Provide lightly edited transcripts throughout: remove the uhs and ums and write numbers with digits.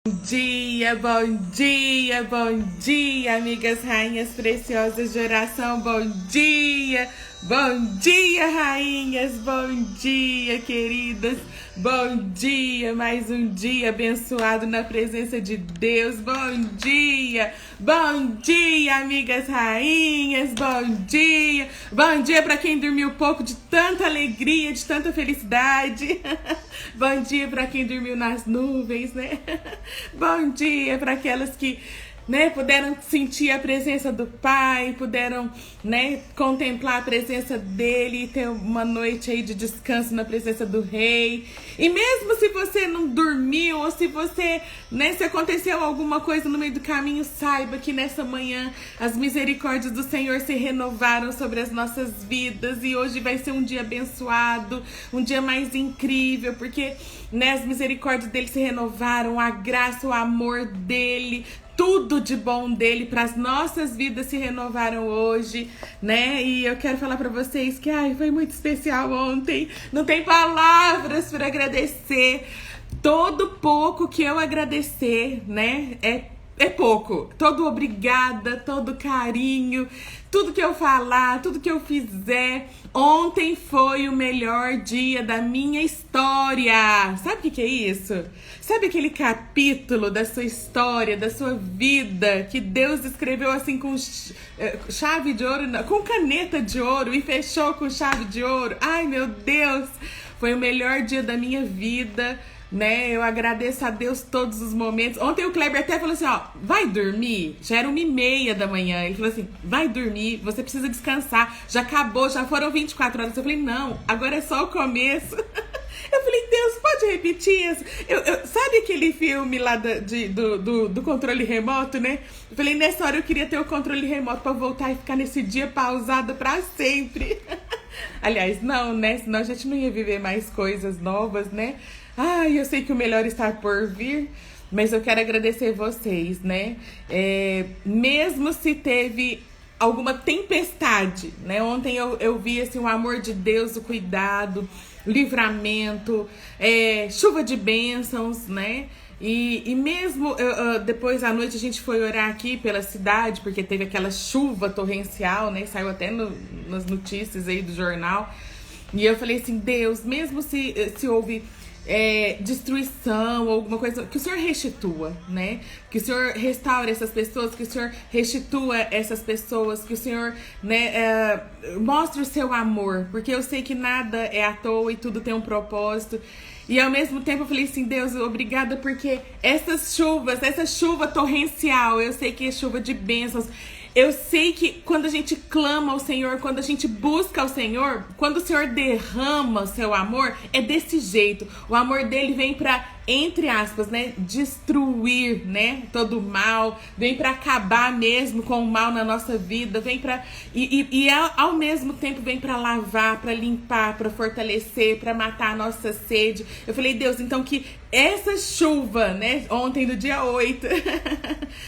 Bom dia, amigas rainhas preciosas de oração, bom dia, rainhas, bom dia, queridas, bom dia, mais um dia abençoado na presença de Deus, bom dia, amigas rainhas, bom dia para quem dormiu pouco de tanta alegria, de tanta felicidade, bom dia para quem dormiu nas nuvens, né? Bom dia para aquelas que, puderam sentir a presença do Pai, puderam, contemplar a presença dele e ter uma noite aí de descanso na presença do Rei. E mesmo se você não dormiu ou se você, se aconteceu alguma coisa no meio do caminho, saiba que nessa manhã as misericórdias do Senhor se renovaram sobre as nossas vidas e hoje vai ser um dia abençoado, um dia mais incrível, porque as misericórdias dele se renovaram, a graça, o amor dele, tudo de bom dele para as nossas vidas se renovaram hoje, E eu quero falar para vocês que foi muito especial ontem. Não tem palavras para agradecer. Todo pouco que eu agradecer, é pouco. Todo obrigada, todo carinho, tudo que eu falar, tudo que eu fizer. Ontem foi o melhor dia da minha história. Sabe o que é isso? Sabe aquele capítulo da sua história, da sua vida, que Deus escreveu assim com chave de ouro, com caneta de ouro e fechou com chave de ouro? Ai, meu Deus! Foi o melhor dia da minha vida. Eu agradeço a Deus todos os momentos. Ontem o Kleber até falou assim, vai dormir? Já era 1h30 da manhã. Ele falou assim, vai dormir, você precisa descansar. Já acabou, já foram 24 horas. Eu falei, não, agora é só o começo. Eu falei, Deus, pode repetir isso? Sabe aquele filme lá do controle remoto, Eu falei, nessa hora eu queria ter o controle remoto pra voltar e ficar nesse dia pausado pra sempre. Aliás, não, senão a gente não ia viver mais coisas novas, eu sei que o melhor está por vir, mas eu quero agradecer vocês, mesmo se teve alguma tempestade, Ontem eu vi, assim, o amor de Deus, o cuidado, livramento, chuva de bênçãos, E mesmo depois à noite a gente foi orar aqui pela cidade, porque teve aquela chuva torrencial, Saiu até nas notícias aí do jornal. E eu falei assim, Deus, mesmo se houve destruição ou alguma coisa, que o Senhor restitua, Que o Senhor restaure essas pessoas, que o Senhor restitua essas pessoas, que o Senhor, mostre o seu amor, porque eu sei que nada é à toa e tudo tem um propósito. E ao mesmo tempo eu falei assim, Deus, obrigada, porque essa chuva torrencial, eu sei que é chuva de bênçãos. Eu sei que quando a gente clama ao Senhor, quando a gente busca ao Senhor, quando o Senhor derrama o seu amor, é desse jeito. O amor dele vem pra, entre aspas, destruir, todo o mal, vem pra acabar mesmo com o mal na nossa vida, vem pra, e ao mesmo tempo vem pra lavar, pra limpar, pra fortalecer, pra matar a nossa sede. Eu falei, Deus, então que essa chuva, ontem do dia 8,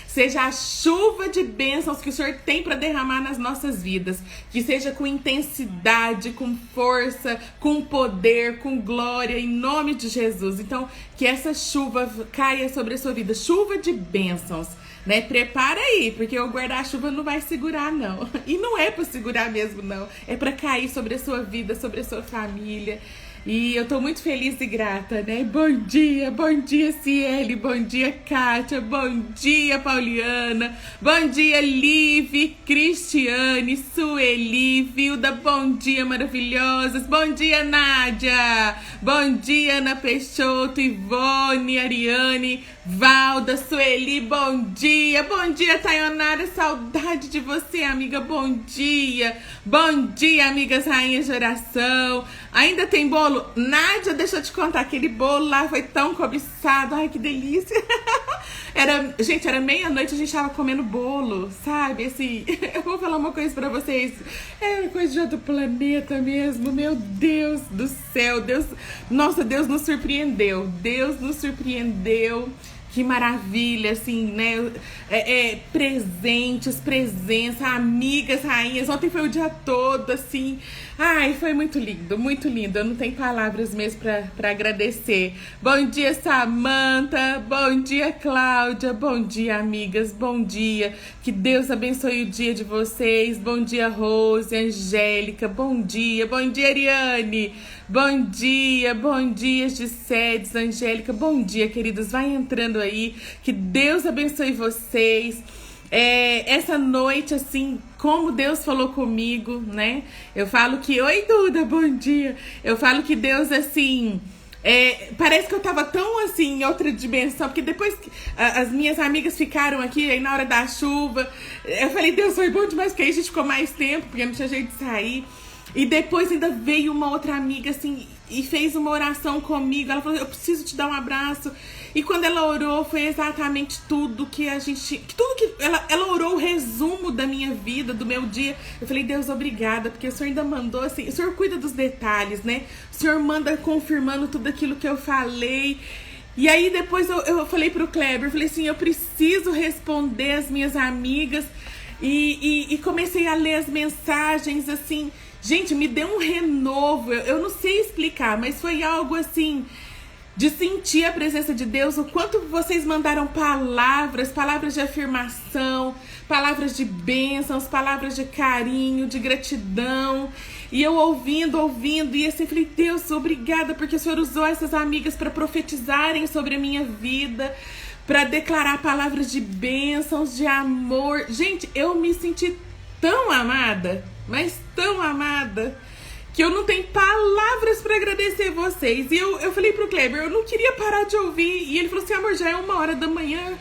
seja a chuva de bênçãos que o Senhor tem para derramar nas nossas vidas, que seja com intensidade, com força, com poder, com glória, em nome de Jesus. Então, que essa chuva caia sobre a sua vida, chuva de bênçãos, Prepara aí, porque o guarda-chuva não vai segurar, não. E não é para segurar mesmo, não. É para cair sobre a sua vida, sobre a sua família. E eu tô muito feliz e grata, Bom dia, Ciele, bom dia, Kátia, bom dia, Pauliana, bom dia, Liv, Cristiane, Sueli, Vilda, bom dia, maravilhosas, bom dia, Nádia, bom dia, Ana Peixoto, Ivone, Ariane, Valda, Sueli, bom dia, Tayonara, saudade de você, amiga, bom dia, amigas rainhas de oração. Ainda tem bolo? Nádia, deixa eu te contar, aquele bolo lá foi tão cobiçado, ai que delícia. Gente, era meia-noite, a gente tava comendo bolo, sabe, assim, eu vou falar uma coisa pra vocês, é coisa de outro planeta mesmo, meu Deus do céu, Deus nos surpreendeu, Que maravilha, assim, né? Presentes, presença, amigas, rainhas. Ontem foi o dia todo, assim. Ai, foi muito lindo, muito lindo. Eu não tenho palavras mesmo pra agradecer. Bom dia, Samanta. Bom dia, Cláudia. Bom dia, amigas. Bom dia. Que Deus abençoe o dia de vocês. Bom dia, Rose, Angélica. Bom dia, Ariane. Bom dia, Gisedes, Angélica. Bom dia, queridos. Vai entrando aí. Que Deus abençoe vocês. Essa noite, assim, como Deus falou comigo, né? Eu falo que... Oi, Duda, bom dia. Eu falo que Deus, assim... parece que eu tava tão, assim, em outra dimensão. Porque depois que as minhas amigas ficaram aqui, aí na hora da chuva... Eu falei, Deus, foi bom demais, porque aí a gente ficou mais tempo, porque não tinha jeito de sair. E depois ainda veio uma outra amiga, assim, e fez uma oração comigo. Ela falou, eu preciso te dar um abraço. E quando ela orou, foi exatamente tudo que a gente... Ela orou o resumo da minha vida, do meu dia. Eu falei, Deus, obrigada, porque o Senhor ainda mandou, assim... O Senhor cuida dos detalhes, né? O Senhor manda confirmando tudo aquilo que eu falei. E aí depois eu falei pro Kleber, eu falei assim, eu preciso responder as minhas amigas. E comecei a ler as mensagens, assim... Gente, me deu um renovo, eu não sei explicar, mas foi algo assim, de sentir a presença de Deus, o quanto vocês mandaram palavras de afirmação, palavras de bênçãos, palavras de carinho, de gratidão. E eu ouvindo, e assim, falei, Deus, obrigada, porque o Senhor usou essas amigas para profetizarem sobre a minha vida, para declarar palavras de bênçãos, de amor. Gente, eu me senti tão amada, mas tão amada, que eu não tenho palavras pra agradecer vocês. E eu falei pro Kleber, eu não queria parar de ouvir. E ele falou assim, amor, já é 1h da manhã.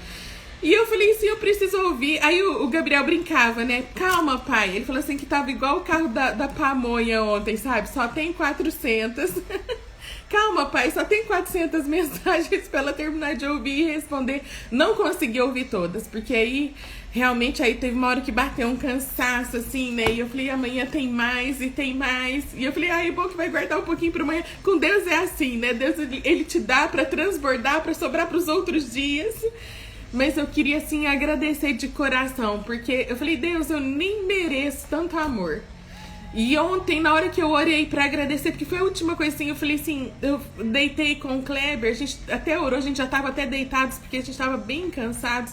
E eu falei assim, eu preciso ouvir. Aí o Gabriel brincava, né? Calma, pai. Ele falou assim que tava igual o carro da pamonha ontem, sabe? Só tem 400. Calma, pai, só tem 400 mensagens pra ela terminar de ouvir e responder. Não consegui ouvir todas, porque aí... Realmente, aí teve uma hora que bateu um cansaço, assim, né? E eu falei, amanhã tem mais e tem mais. E eu falei, é bom que vai guardar um pouquinho pra amanhã. Com Deus é assim, né? Deus, ele te dá pra transbordar, pra sobrar pros outros dias. Mas eu queria, assim, agradecer de coração. Porque eu falei, Deus, eu nem mereço tanto amor. E ontem, na hora que eu orei pra agradecer, porque foi a última coisa assim, eu falei assim, eu deitei com o Kleber, a gente até orou, a gente já tava até deitados, porque a gente tava bem cansados.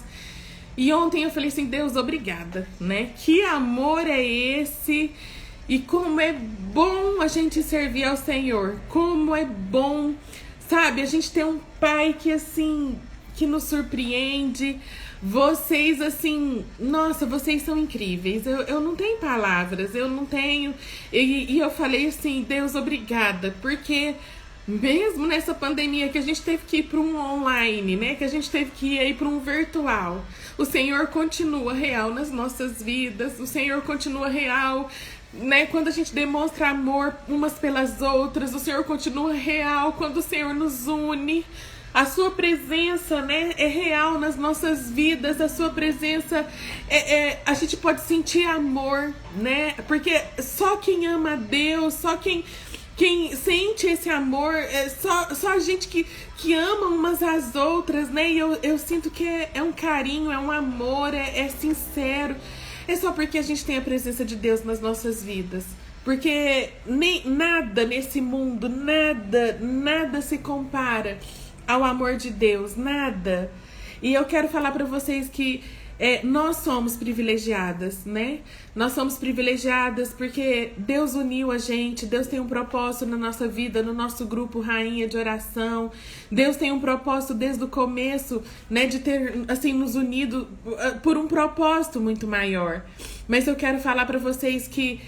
E ontem eu falei assim, Deus, obrigada, né? Que amor é esse? E como é bom a gente servir ao Senhor. Como é bom, sabe? A gente tem um pai que, assim, que nos surpreende. Vocês, assim, nossa, vocês são incríveis. Eu não tenho palavras, eu não tenho... E eu falei assim, Deus, obrigada, porque... Mesmo nessa pandemia que a gente teve que ir para um online, né? Que a gente teve que ir aí para um virtual. O Senhor continua real nas nossas vidas. O Senhor continua real, né? Quando a gente demonstra amor umas pelas outras. O Senhor continua real quando o Senhor nos une. A sua presença, né, é real nas nossas vidas. A sua presença, a gente pode sentir amor, né? Porque só quem ama a Deus, só quem sente esse amor, só a gente que ama umas às outras, né? E eu sinto que é um carinho, é um amor, é sincero. É só porque a gente tem a presença de Deus nas nossas vidas. Porque nada nesse mundo, nada se compara ao amor de Deus, nada. E eu quero falar pra vocês que nós somos privilegiadas, né? Nós somos privilegiadas porque Deus uniu a gente, Deus tem um propósito na nossa vida, no nosso grupo Rainha de Oração. Deus tem um propósito desde o começo, né? De ter, assim, nos unido por um propósito muito maior. Mas eu quero falar para vocês que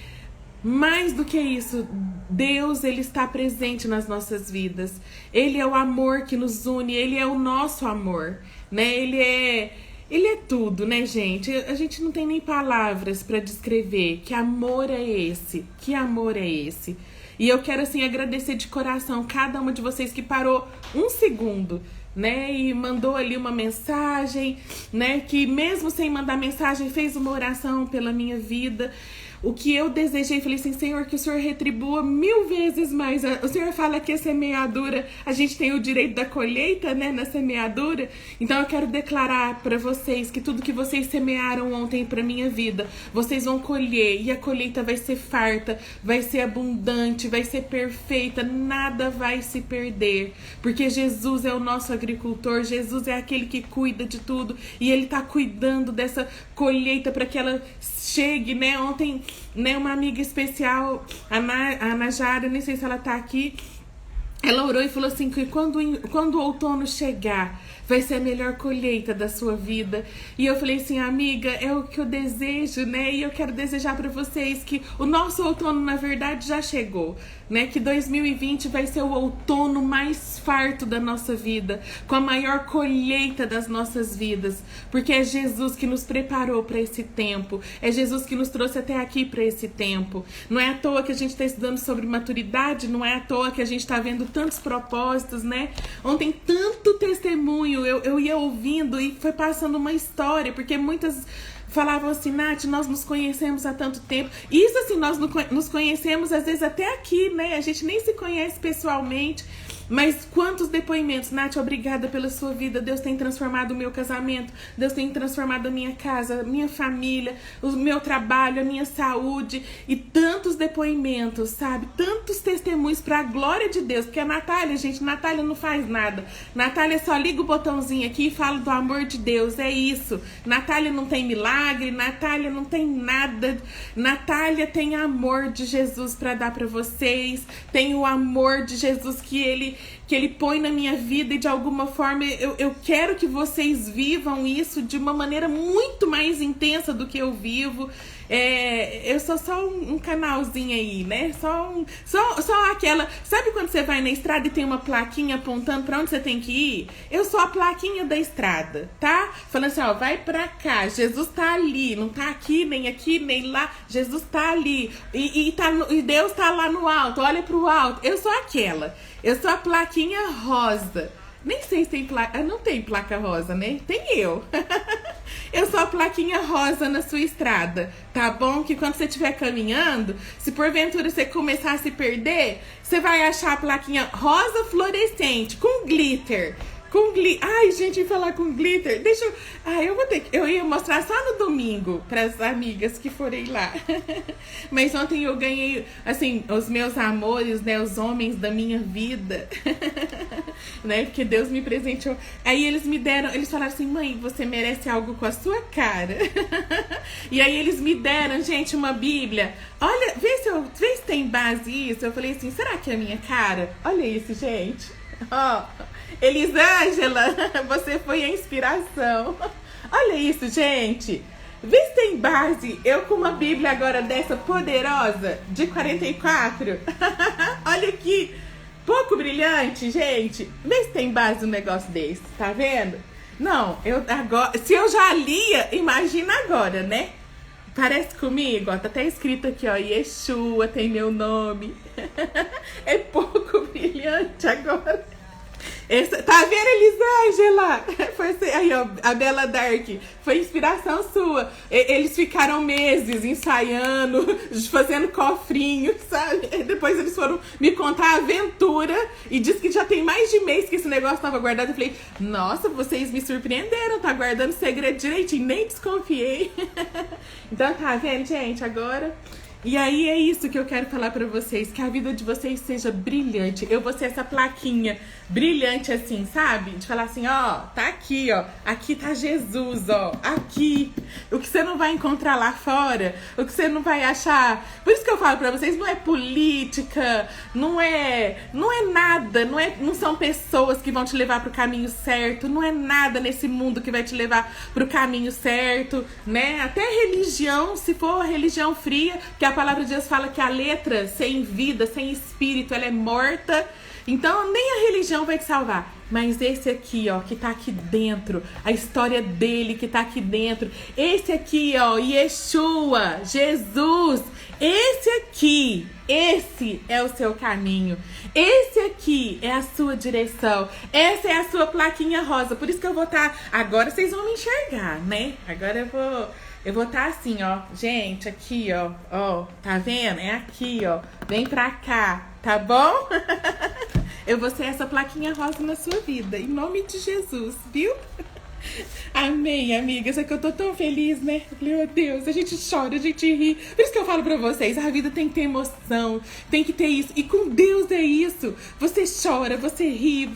mais do que isso, Deus, ele está presente nas nossas vidas. Ele é o amor que nos une, ele é o nosso amor, né? Ele é tudo, né, gente? A gente não tem nem palavras para descrever que amor é esse, que amor é esse. E eu quero, assim, agradecer de coração cada uma de vocês que parou um segundo, né, e mandou ali uma mensagem, né, que mesmo sem mandar mensagem fez uma oração pela minha vida. o que eu desejei, falei assim, Senhor, que o Senhor retribua 1000 vezes mais. O Senhor fala que a semeadura, a gente tem o direito da colheita, né, na semeadura. Então eu quero declarar para vocês que tudo que vocês semearam ontem para minha vida, vocês vão colher, e a colheita vai ser farta, vai ser abundante, vai ser perfeita, nada vai se perder, porque Jesus é o nosso agricultor, Jesus é aquele que cuida de tudo, e Ele tá cuidando dessa colheita para que ela chegue, né? Ontem, né, uma amiga especial, a Najara, nem sei se ela tá aqui, ela orou e falou assim, que quando o outono chegar, vai ser a melhor colheita da sua vida. E eu falei assim, amiga, é o que eu desejo, né? E eu quero desejar para vocês que o nosso outono, na verdade, já chegou, né? Que 2020 vai ser o outono mais farto da nossa vida, com a maior colheita das nossas vidas, porque é Jesus que nos preparou para esse tempo, é Jesus que nos trouxe até aqui para esse tempo. Não é à toa que a gente está estudando sobre maturidade, não é à toa que a gente está vendo tantos propósitos, né? Ontem, tanto testemunho, eu ia ouvindo e foi passando uma história, porque muitas falavam assim, Nath, nós nos conhecemos há tanto tempo. Isso assim, nós nos conhecemos às vezes até aqui, né? A gente nem se conhece pessoalmente. Mas quantos depoimentos, Nath, obrigada pela sua vida, Deus tem transformado o meu casamento, Deus tem transformado a minha casa, a minha família, o meu trabalho, a minha saúde, e tantos depoimentos, sabe, tantos testemunhos para a glória de Deus, porque a Natália, gente, Natália não faz nada, Natália só liga o botãozinho aqui e fala do amor de Deus, é isso, Natália não tem milagre, Natália não tem nada, Natália tem amor de Jesus para dar para vocês, tem o amor de Jesus que ele põe na minha vida, e de alguma forma eu quero que vocês vivam isso de uma maneira muito mais intensa do que eu vivo. Eu sou só um canalzinho aí, né? Só aquela... Sabe quando você vai na estrada e tem uma plaquinha apontando pra onde você tem que ir? Eu sou a plaquinha da estrada, tá? Falando assim, ó, vai pra cá, Jesus tá ali, não tá aqui, nem lá, Jesus tá ali, e Deus tá lá no alto, olha pro alto. Eu sou aquela, eu sou a plaquinha rosa. Nem sei se tem placa, não tem placa rosa, né? Tem eu. Eu sou a plaquinha rosa na sua estrada, tá bom? Que quando você estiver caminhando, se porventura você começar a se perder, você vai achar a plaquinha rosa fluorescente, com glitter. Ai, gente, falar com glitter. Eu ia mostrar só no domingo para as amigas que forem lá. Mas ontem eu ganhei, assim, os meus amores, né? Os homens da minha vida. Né? Porque Deus me presenteou. Aí eles falaram assim, mãe, você merece algo com a sua cara. E aí eles me deram, gente, uma Bíblia. Olha, vê se tem base isso. Eu falei assim, será que é a minha cara? Olha isso, gente. Ó. Elisângela, você foi a inspiração. Olha isso, gente. Vê se tem base. Eu com uma Bíblia agora dessa poderosa, de 44. Olha aqui. Pouco brilhante, gente. Vê se tem base um negócio desse. Tá vendo? Não, agora, se eu já lia, imagina agora, né? Parece comigo, ó. Tá até escrito aqui, ó. Yeshua tem meu nome. É pouco brilhante agora. Tá vendo, Elisângela? Aí, ó, a Bela Dark. Foi inspiração sua. Eles ficaram meses ensaiando, fazendo cofrinho, sabe? Depois eles foram me contar a aventura e disse que já tem mais de mês que esse negócio tava guardado. Eu falei, nossa, vocês me surpreenderam, tá guardando segredo direitinho, nem desconfiei. Então, tá vendo, gente? Agora... E aí é isso que eu quero falar pra vocês, que a vida de vocês seja brilhante. Eu vou ser essa plaquinha brilhante assim, sabe? De falar assim, ó, tá aqui, ó. Aqui tá Jesus, ó. Aqui. O que você não vai encontrar lá fora, o que você não vai achar. Por isso que eu falo pra vocês, não é política, não é nada, não são pessoas que vão te levar pro caminho certo, não é nada nesse mundo que vai te levar pro caminho certo, né? Até religião, se for religião fria, que a palavra de Deus fala que a letra sem vida, sem espírito, ela é morta. Então nem a religião vai te salvar. Mas esse aqui, ó, que tá aqui dentro, a história dele que tá aqui dentro, esse aqui, ó, Yeshua, Jesus, esse é o seu caminho, esse aqui é a sua direção, essa é a sua plaquinha rosa. Por isso que eu vou estar, agora vocês vão me enxergar, né? Agora eu vou Eu vou estar assim, ó. Gente, aqui, ó. Ó, tá vendo? É aqui, ó. Vem pra cá, tá bom? Eu vou ser essa plaquinha rosa na sua vida. Em nome de Jesus, viu? Amém, amigas. É que eu tô tão feliz, né? Meu Deus, a gente chora, a gente ri. Por isso que eu falo pra vocês, a vida tem que ter emoção, tem que ter isso. E com Deus é isso. Você chora, você ri,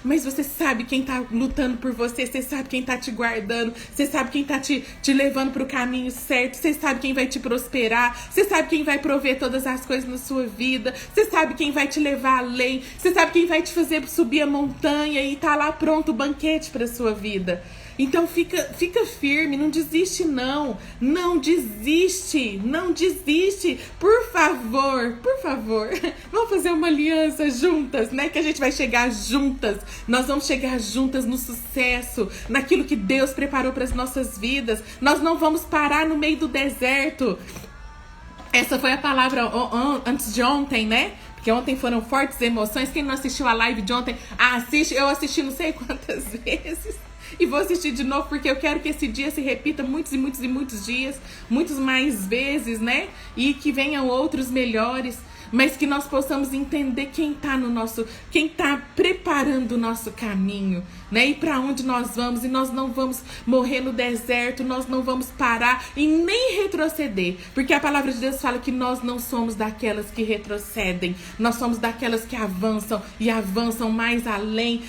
mas você sabe quem tá lutando por você, você sabe quem tá te guardando, você sabe quem tá te levando pro caminho certo, você sabe quem vai te prosperar, você sabe quem vai prover todas as coisas na sua vida, você sabe quem vai te levar além, você sabe quem vai te fazer subir a montanha e tá lá pronto o banquete pra sua vida. Então fica firme, não desiste não, não desiste, por favor, vamos fazer uma aliança juntas, né, que a gente vai chegar juntas, nós vamos chegar juntas no sucesso, naquilo que Deus preparou para as nossas vidas, nós não vamos parar no meio do deserto. Essa foi a palavra antes de ontem, né? Porque ontem foram fortes emoções. Quem não assistiu a live de ontem, assiste. Eu assisti não sei quantas vezes. E vou assistir de novo porque eu quero que esse dia se repita muitos e muitos e muitos dias. Muitos mais vezes, né? E que venham outros melhores. Mas que nós possamos entender quem tá preparando o nosso caminho, né? E para onde nós vamos, e nós não vamos morrer no deserto, nós não vamos parar e nem retroceder, porque a palavra de Deus fala que nós não somos daquelas que retrocedem, nós somos daquelas que avançam e avançam mais além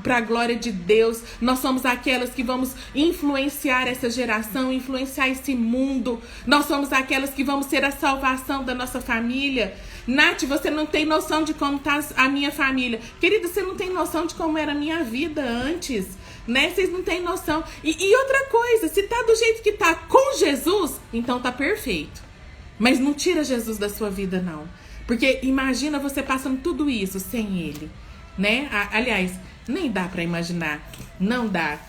para a glória de Deus. Nós somos aquelas que vamos influenciar essa geração, influenciar esse mundo. Nós somos aquelas que vamos ser a salvação da nossa família. Nath, você não tem noção de como tá a minha família. Querida, você não tem noção de como era a minha vida antes, né? Vocês não têm noção. E outra coisa, se tá do jeito que tá com Jesus, então tá perfeito. Mas não tira Jesus da sua vida, não. Porque imagina você passando tudo isso sem Ele, né? Aliás, nem dá pra imaginar. Não dá.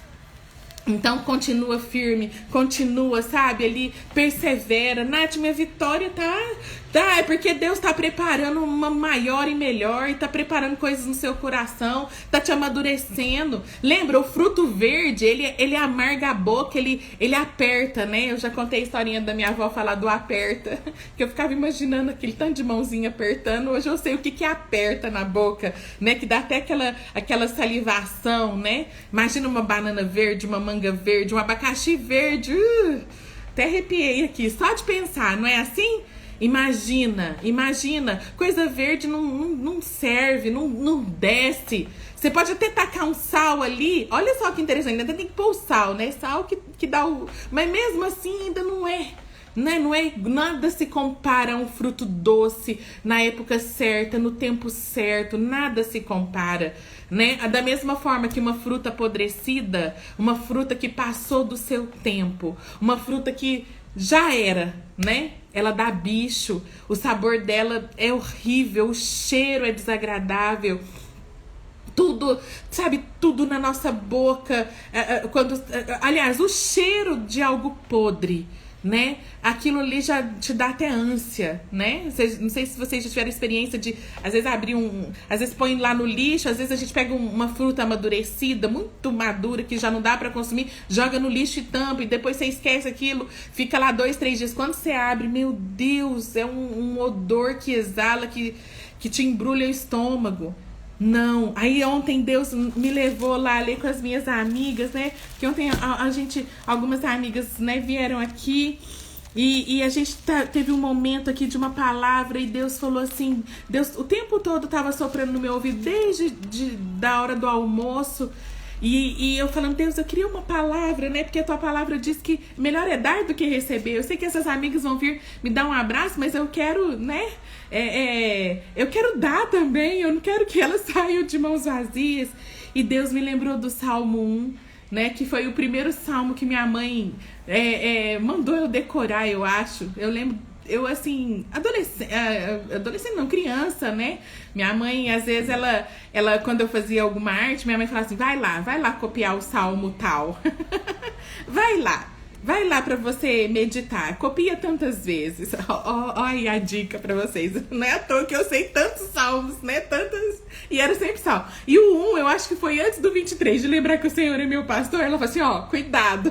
Então continua firme, continua, sabe, ali, persevera. Nath, minha vitória é porque Deus tá preparando uma maior e melhor, e tá preparando coisas no seu coração, tá te amadurecendo. Lembra, o fruto verde, ele amarga a boca, ele aperta, né? Eu já contei a historinha da minha avó falar do aperta, que eu ficava imaginando aquele tanto de mãozinha apertando. Hoje eu sei o que aperta na boca, né? Que dá até aquela salivação, né? Imagina uma banana verde, uma manga verde, um abacaxi verde. Até arrepiei aqui, só de pensar, não é assim? Imagina, coisa verde não serve, não desce. Você pode até tacar um sal ali, olha só que interessante, ainda tem que pôr o sal, né? Sal que dá o... Mas mesmo assim ainda não é, né? Não é, nada se compara a um fruto doce na época certa, no tempo certo, nada se compara, né? Da mesma forma que uma fruta apodrecida, uma fruta que passou do seu tempo, uma fruta que já era, né? Ela dá bicho, o sabor dela é horrível, o cheiro é desagradável. Tudo, sabe, tudo na nossa boca. Aliás, o cheiro de algo podre, né? Aquilo ali já te dá até ânsia, né? Não sei se vocês já tiveram experiência de, às vezes, às vezes põe lá no lixo, às vezes a gente pega uma fruta amadurecida, muito madura, que já não dá pra consumir, joga no lixo e tampa, e depois você esquece aquilo, fica lá 2, 3 dias. Quando você abre, meu Deus, é um odor que exala, que te embrulha o estômago. Não, aí ontem Deus me levou lá ali com as minhas amigas, né? Que ontem algumas amigas, né, vieram aqui e a gente teve um momento aqui de uma palavra e Deus falou assim, Deus o tempo todo tava soprando no meu ouvido desde da hora do almoço. E eu falando, Deus, eu queria uma palavra, né? Porque a tua palavra diz que melhor é dar do que receber. Eu sei que essas amigas vão vir me dar um abraço, mas eu quero, né? Eu quero dar também. Eu não quero que elas saiam de mãos vazias. E Deus me lembrou do Salmo 1, né? Que foi o primeiro salmo que minha mãe mandou eu decorar, eu acho. Eu lembro. Eu, assim, adolescente não, criança, né? Minha mãe, às vezes, ela quando eu fazia alguma arte, minha mãe falava assim, vai lá copiar o salmo tal. Vai lá pra você meditar. Copia tantas vezes. Olha a dica pra vocês. Não é à toa que eu sei tantos salmos, né? E era sempre salmo. E o 1, eu acho que foi antes do 23, de lembrar que o Senhor é meu pastor. Ela falou assim, cuidado.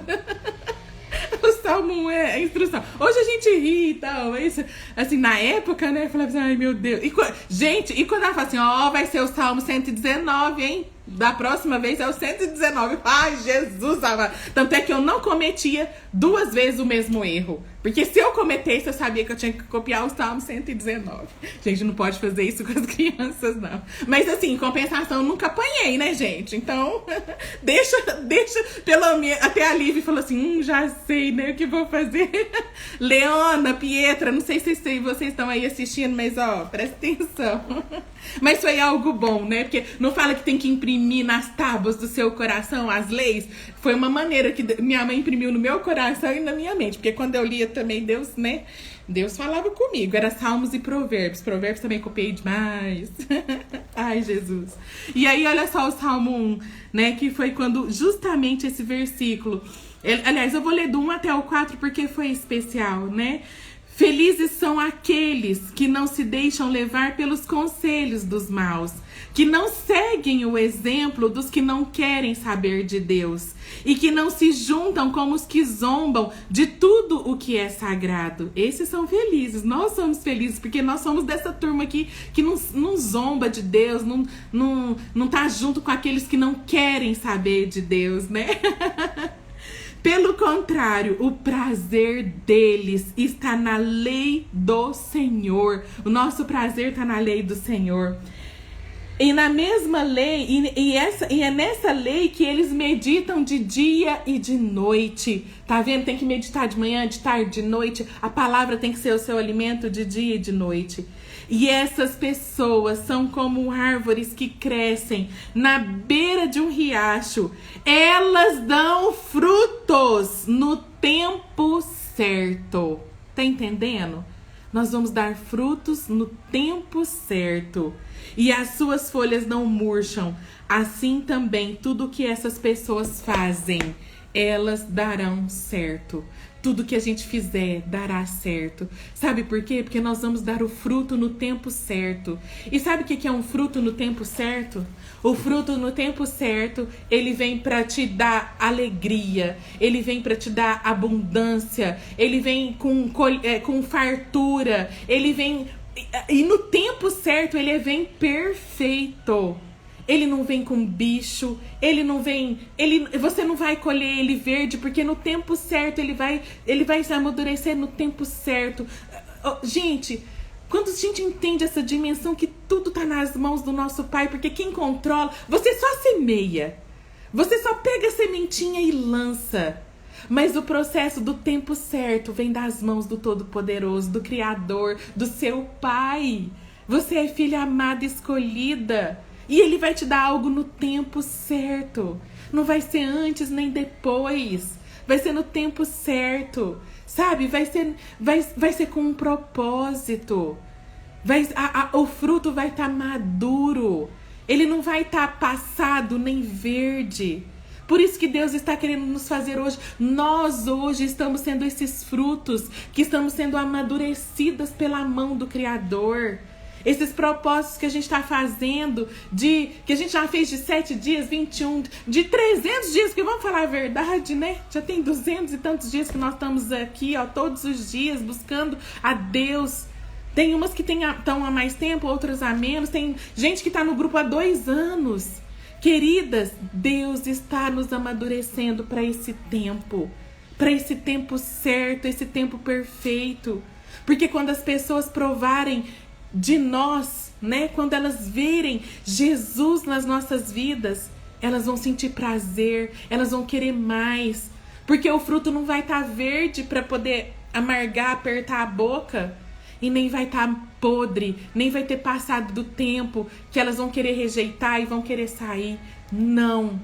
Salmo 1 é a instrução. Hoje a gente ri e tal, mas assim, na época, né, eu falava assim, ai meu Deus. Gente, e quando ela fala assim, ó, vai ser o Salmo 119, hein? Da próxima vez é o 119. Ai, Jesus amado. Tanto é que eu não cometia 2 vezes o mesmo erro. Porque se eu cometesse, eu sabia que eu tinha que copiar o Salmo 119. Gente, não pode fazer isso com as crianças, não. Mas assim, em compensação, eu nunca apanhei, né, gente? Então, deixa, pelo menos, até a Lívia falou assim, já sei, né, o que vou fazer. Leona, Pietra, não sei se vocês estão aí assistindo, mas ó, presta atenção. Mas foi algo bom, né? Porque não fala que tem que imprimir nas tábuas do seu coração as leis. Foi uma maneira que minha mãe imprimiu no meu coração e na minha mente. Porque quando eu lia também, Deus, né? Deus falava comigo. Era Salmos e Provérbios. Provérbios também copiei demais. Ai, Jesus. E aí, olha só o Salmo 1, né? Que foi quando justamente esse versículo... Aliás, eu vou ler do 1 até o 4 porque foi especial, né? Felizes são aqueles que não se deixam levar pelos conselhos dos maus, que não seguem o exemplo dos que não querem saber de Deus e que não se juntam como os que zombam de tudo o que é sagrado. Esses são felizes, nós somos felizes porque nós somos dessa turma aqui que não zomba de Deus, não tá junto com aqueles que não querem saber de Deus, né? Pelo contrário, o prazer deles está na lei do Senhor. O nosso prazer está na lei do Senhor. E na mesma lei, e é nessa lei que eles meditam de dia e de noite. Tá vendo? Tem que meditar de manhã, de tarde, de noite. A palavra tem que ser o seu alimento de dia e de noite. E essas pessoas são como árvores que crescem na beira de um riacho. Elas dão frutos no tempo certo. Tá entendendo? Nós vamos dar frutos no tempo certo. E as suas folhas não murcham. Assim também, tudo que essas pessoas fazem, elas darão certo. Tudo que a gente fizer dará certo. Sabe por quê? Porque nós vamos dar o fruto no tempo certo. E sabe o que é um fruto no tempo certo? O fruto no tempo certo, ele vem para te dar alegria. Ele vem para te dar abundância. Ele vem com fartura. Ele vem... E no tempo certo, ele vem perfeito. Ele não vem com bicho, ele não vem, você não vai colher ele verde, porque no tempo certo ele vai se amadurecer no tempo certo. Gente, quando a gente entende essa dimensão que tudo tá nas mãos do nosso Pai, porque quem controla, você só semeia, você só pega a sementinha e lança. Mas o processo do tempo certo vem das mãos do Todo-Poderoso, do Criador, do seu Pai. Você é filha amada, escolhida. E ele vai te dar algo no tempo certo. Não vai ser antes nem depois. Vai ser no tempo certo. Sabe? Vai ser com um propósito. O fruto vai estar maduro. Ele não vai estar passado nem verde. Por isso que Deus está querendo nos fazer hoje. Nós hoje estamos sendo esses frutos que estamos sendo amadurecidas pela mão do Criador. Esses propósitos que a gente está fazendo, que a gente já fez de 7 dias, 21, de 300 dias, porque vamos falar a verdade, né? Já tem 200 e tantos dias que nós estamos aqui, ó, todos os dias, buscando a Deus. Tem umas que estão há mais tempo, outras há menos. Tem gente que está no grupo há 2 anos. Queridas, Deus está nos amadurecendo para esse tempo certo, esse tempo perfeito. Porque quando as pessoas provarem de nós, né? Quando elas verem Jesus nas nossas vidas, elas vão sentir prazer, elas vão querer mais, porque o fruto não vai estar verde para poder amargar, apertar a boca, e nem vai estar podre, nem vai ter passado do tempo que elas vão querer rejeitar e vão querer sair. Não.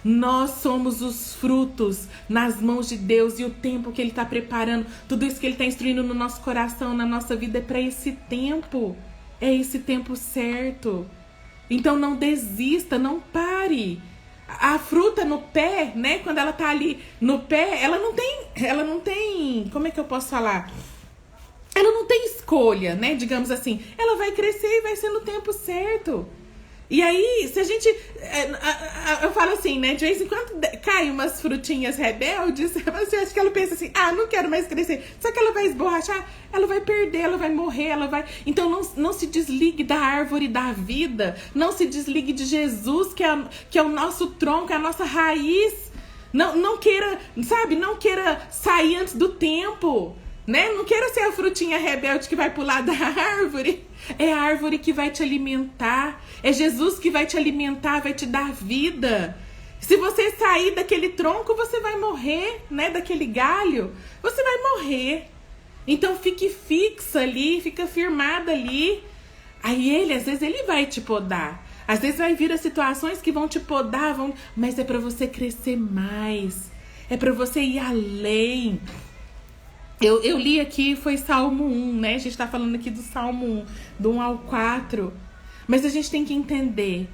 Nós somos os frutos nas mãos de Deus, e o tempo que Ele está preparando, tudo isso que Ele está instruindo no nosso coração, na nossa vida, é para esse tempo. É esse tempo certo. Então não desista, não pare. A fruta no pé, né? Quando ela tá ali no pé, ela não tem, como é que eu posso falar? Ela não tem escolha, né? Digamos assim, ela vai crescer e vai ser no tempo certo. E aí, se a gente... Eu falo assim, né? De vez em quando cai umas frutinhas rebeldes, você acha que ela pensa assim, não quero mais crescer. Só que ela vai esborrachar, ela vai perder, ela vai morrer, ela vai... Então não se desligue da árvore da vida. Não se desligue de Jesus, que é o nosso tronco, é a nossa raiz. Não queira, sabe? Não queira sair antes do tempo, né? Não queira ser a frutinha rebelde que vai pular da árvore. É a árvore que vai te alimentar. É Jesus que vai te alimentar, vai te dar vida. Se você sair daquele tronco, você vai morrer, né? Daquele galho, você vai morrer. Então fique fixa ali, fica firmada ali. Aí às vezes ele vai te podar. Às vezes vai vir as situações que vão te podar, mas é para você crescer mais. É para você ir além. Eu li aqui, foi Salmo 1, né? A gente tá falando aqui do Salmo 1, do 1 ao 4. Mas a gente tem que entender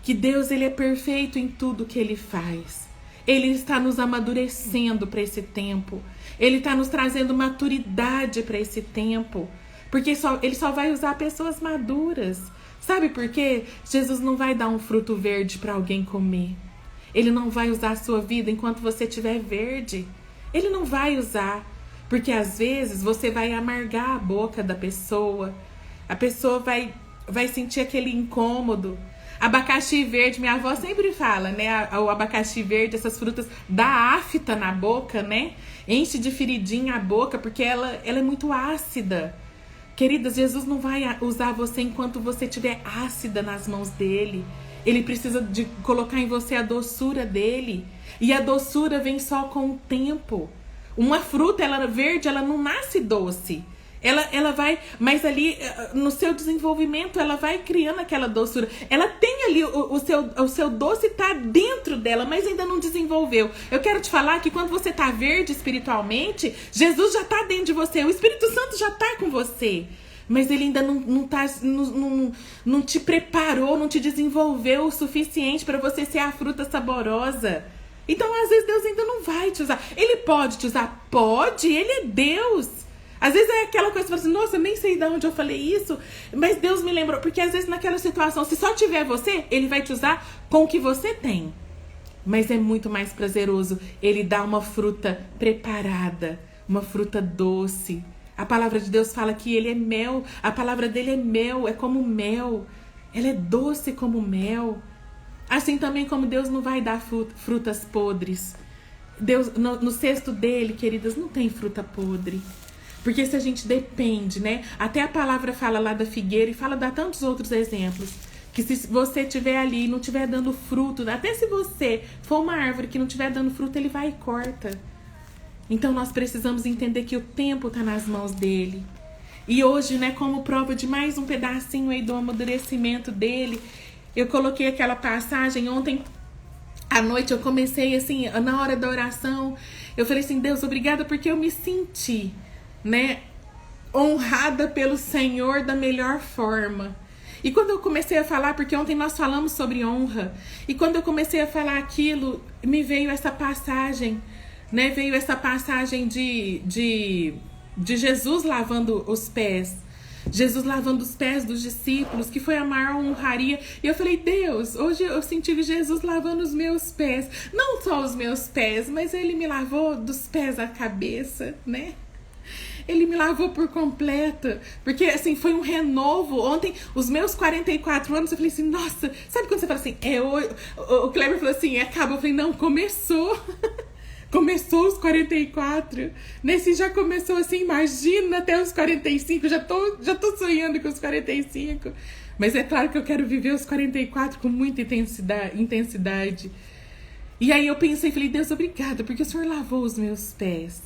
que Deus, ele é perfeito em tudo que ele faz. Ele está nos amadurecendo para esse tempo. Ele está nos trazendo maturidade para esse tempo. Porque ele só vai usar pessoas maduras. Sabe por quê? Jesus não vai dar um fruto verde para alguém comer. Ele não vai usar a sua vida enquanto você estiver verde. Ele não vai usar. Porque às vezes você vai amargar a boca da pessoa. A pessoa vai sentir aquele incômodo. Abacaxi verde, minha avó sempre fala, né? O abacaxi verde, essas frutas, dá afta na boca, né? Enche de feridinha a boca, porque ela é muito ácida. Queridas, Jesus não vai usar você enquanto você estiver ácida nas mãos dele. Ele precisa de colocar em você a doçura dele. E a doçura vem só com o tempo. Uma fruta, ela verde, ela não nasce doce. Ela vai, mas ali no seu desenvolvimento, ela vai criando aquela doçura. Ela tem ali, o seu doce tá dentro dela, mas ainda não desenvolveu. Eu quero te falar que quando você tá verde espiritualmente, Jesus já tá dentro de você. O Espírito Santo já tá com você. Mas ele ainda não te preparou, não te desenvolveu o suficiente para você ser a fruta saborosa. Então, às vezes, Deus ainda não vai te usar. Ele pode te usar? Pode, ele é Deus. Às vezes é aquela coisa que você fala assim, nossa, eu nem sei de onde eu falei isso, mas Deus me lembrou. Porque às vezes naquela situação, se só tiver você, ele vai te usar com o que você tem. Mas é muito mais prazeroso ele dar uma fruta preparada, uma fruta doce. A palavra de Deus fala que ele é mel, a palavra dele é mel, é como mel. Ela é doce como mel. Assim também como Deus não vai dar frutas podres. Deus, no cesto dele, queridas, não tem fruta podre. Porque se a gente depende, né? Até a palavra fala lá da figueira e dá tantos outros exemplos. Que se você estiver ali e não estiver dando fruto, até se você for uma árvore que não estiver dando fruto, ele vai e corta. Então nós precisamos entender que o tempo está nas mãos dele. E hoje, né, como prova de mais um pedacinho aí do amadurecimento dele, eu coloquei aquela passagem ontem à noite, eu comecei assim, na hora da oração, eu falei assim, Deus, obrigada porque eu me senti, né, honrada pelo Senhor da melhor forma. E quando eu comecei a falar, porque ontem nós falamos sobre honra, e quando eu comecei a falar aquilo, me veio essa passagem, né, veio essa passagem de Jesus lavando os pés. Jesus lavando os pés dos discípulos, que foi a maior honraria. E eu falei, Deus, hoje eu senti Jesus lavando os meus pés. Não só os meus pés, mas ele me lavou dos pés à cabeça, né? Ele me lavou por completo. Porque, assim, foi um renovo. Ontem, os meus 44 anos, eu falei assim, nossa, sabe quando você fala assim, o Kleber falou assim, acaba. Eu falei, não, começou. Começou os 44, nesse já começou assim, imagina até os 45, já tô sonhando com os 45, mas é claro que eu quero viver os 44 com muita intensidade. E aí eu pensei, falei, Deus, obrigada, porque o Senhor lavou os meus pés.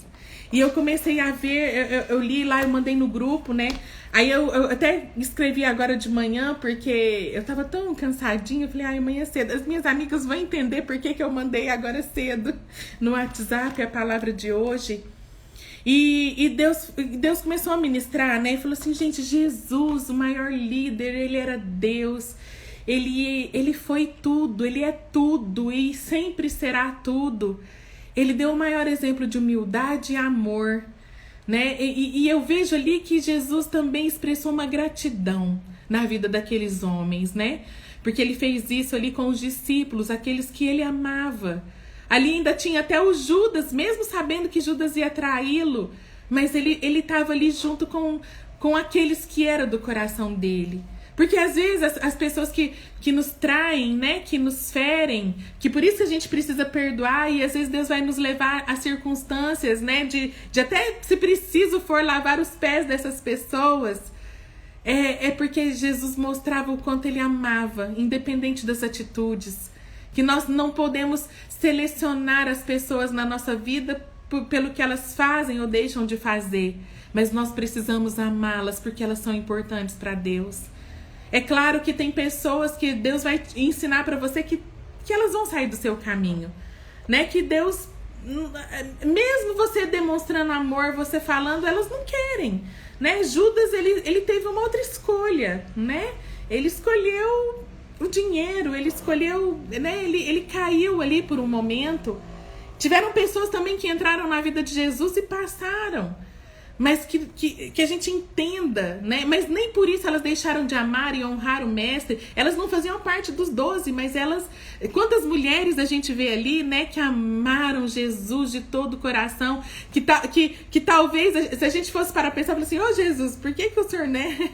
E eu comecei a ver, eu li lá, eu mandei no grupo, né? Aí eu até escrevi agora de manhã, porque eu tava tão cansadinha, eu falei, amanhã cedo. As minhas amigas vão entender por que eu mandei agora cedo no WhatsApp a palavra de hoje. E Deus começou a ministrar, né? E falou assim, gente, Jesus, o maior líder, ele era Deus. Ele foi tudo, ele é tudo e sempre será tudo. Ele deu o maior exemplo de humildade e amor, né? E eu vejo ali que Jesus também expressou uma gratidão na vida daqueles homens, né? porque ele fez isso ali com os discípulos, aqueles que ele amava. Ali ainda tinha até o Judas, mesmo sabendo que Judas ia traí-lo, mas ele estava ali junto com aqueles que eram do coração dele. Porque às vezes as pessoas que nos traem, né, que nos ferem, que por isso a gente precisa perdoar, e às vezes Deus vai nos levar a circunstâncias, né, de até, se preciso for, lavar os pés dessas pessoas, é porque Jesus mostrava o quanto ele amava, independente das atitudes. Que nós não podemos selecionar as pessoas na nossa vida pelo que elas fazem ou deixam de fazer, mas nós precisamos amá-las porque elas são importantes para Deus. É claro que tem pessoas que Deus vai ensinar para você que elas vão sair do seu caminho, né? Que Deus, mesmo você demonstrando amor, você falando, elas não querem, né? Judas, ele teve uma outra escolha, né? Ele escolheu o dinheiro, ele escolheu, né? Ele caiu ali por um momento. Tiveram pessoas também que entraram na vida de Jesus e passaram. Mas que a gente entenda, né? Mas nem por isso elas deixaram de amar e honrar o mestre. Elas não faziam parte dos 12, mas elas... Quantas mulheres a gente vê ali, né? Que amaram Jesus de todo o coração. Que talvez, se a gente fosse para pensar, assim, Jesus, por que o senhor, né?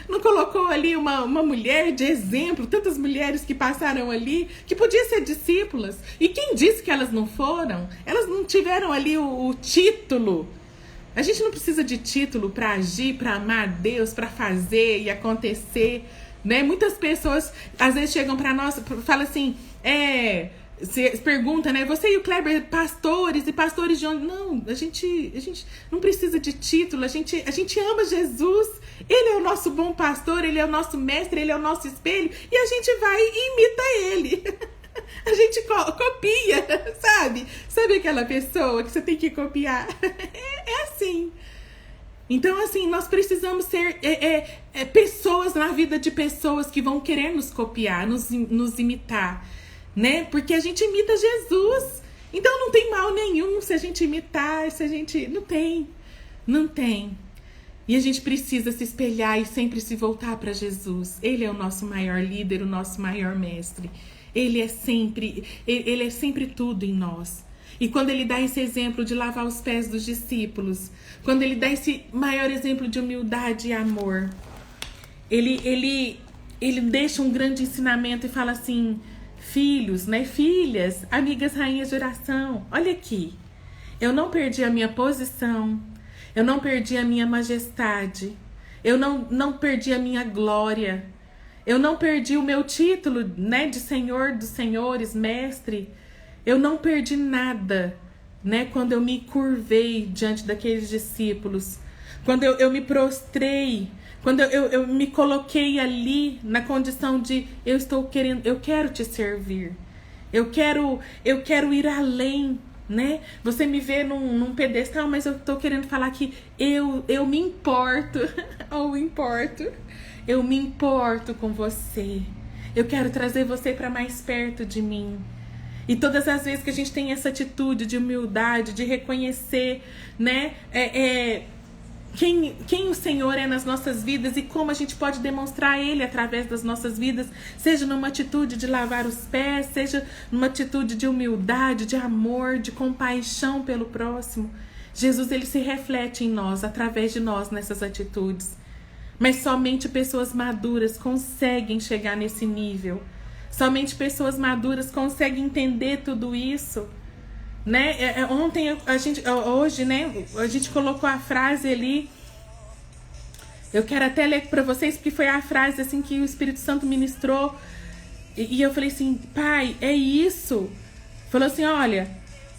Não colocou ali uma mulher de exemplo? Tantas mulheres que passaram ali, que podiam ser discípulas. E quem disse que elas não foram? Elas não tiveram ali o título. A gente não precisa de título para agir, para amar Deus, para fazer e acontecer, né? Muitas pessoas às vezes chegam para nós, falam assim, se pergunta, né? Você e o Kleber, pastores, e pastores de onde? Não, a gente não precisa de título, a gente ama Jesus, ele é o nosso bom pastor, ele é o nosso mestre, ele é o nosso espelho, e a gente vai e imita ele. A gente copia, sabe? Sabe aquela pessoa que você tem que copiar? É assim. Então, assim, nós precisamos ser pessoas na vida de pessoas que vão querer nos copiar, nos imitar, né? Porque a gente imita Jesus. Então, não tem mal nenhum se a gente imitar, se a gente... Não tem. E a gente precisa se espelhar e sempre se voltar para Jesus. Ele é o nosso maior líder, o nosso maior mestre. Ele é sempre tudo em nós. E quando ele dá esse exemplo de lavar os pés dos discípulos, quando ele dá esse maior exemplo de humildade e amor, ele deixa um grande ensinamento e fala assim, filhos, né, filhas, amigas, rainhas de oração, olha aqui, eu não perdi a minha posição, eu não perdi a minha majestade, eu não perdi a minha glória, eu não perdi o meu título, né, de Senhor dos Senhores, Mestre. Eu não perdi nada, né, quando eu me curvei diante daqueles discípulos. Quando eu me prostrei, quando eu me coloquei ali na condição de eu quero te servir. Eu quero ir além, né? Você me vê num pedestal, mas eu tô querendo falar que eu me importo, ou importo. Eu me importo com você. Eu quero trazer você para mais perto de mim. E todas as vezes que a gente tem essa atitude de humildade, de reconhecer, né, quem o Senhor é nas nossas vidas e como a gente pode demonstrar Ele através das nossas vidas, seja numa atitude de lavar os pés, seja numa atitude de humildade, de amor, de compaixão pelo próximo. Jesus, Ele se reflete em nós, através de nós, nessas atitudes. Mas somente pessoas maduras conseguem chegar nesse nível. Somente pessoas maduras conseguem entender tudo isso, né? Hoje, né? A gente colocou a frase ali. Eu quero até ler para vocês porque foi a frase assim que o Espírito Santo ministrou. E eu falei assim, Pai, é isso. Falou assim, olha,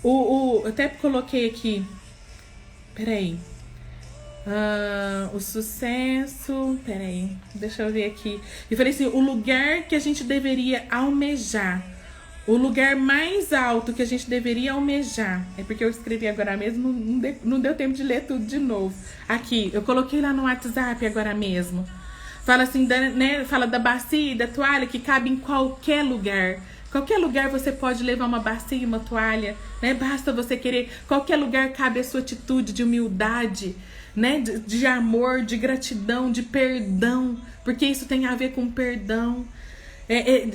eu até coloquei aqui. Peraí. O sucesso, peraí, deixa eu ver aqui. Eu falei assim, o lugar que a gente deveria almejar, o lugar mais alto que a gente deveria almejar, é porque eu escrevi agora mesmo, não deu tempo de ler tudo de novo. Aqui, eu coloquei lá no WhatsApp agora mesmo. Fala assim, né, fala da bacia e da toalha que cabe em qualquer lugar. Qualquer lugar você pode levar uma bacia e uma toalha, né? Basta você querer. Qualquer lugar cabe a sua atitude de humildade, né? De amor, de gratidão, de perdão, porque isso tem a ver com perdão.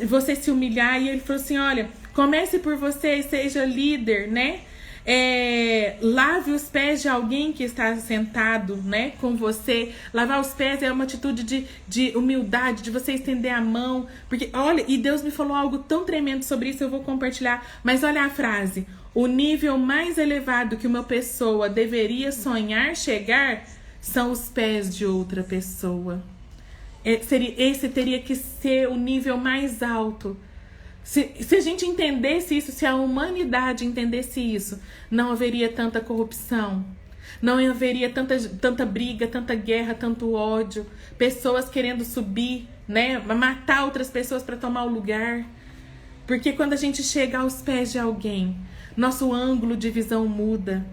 você se humilhar. E ele falou assim, olha, comece por você e seja líder, né? Lave os pés de alguém que está sentado, né, com você. Lavar os pés é uma atitude de humildade, de você estender a mão. Porque, olha, e Deus me falou algo tão tremendo sobre isso, eu vou compartilhar. Mas olha a frase: o nível mais elevado que uma pessoa deveria sonhar chegar são os pés de outra pessoa. Esse teria que ser o nível mais alto. Se a gente entendesse isso, se a humanidade entendesse isso, não haveria tanta corrupção, não haveria tanta briga, tanta guerra, tanto ódio, pessoas querendo subir, né, matar outras pessoas para tomar o lugar. Porque quando a gente chega aos pés de alguém, nosso ângulo de visão muda.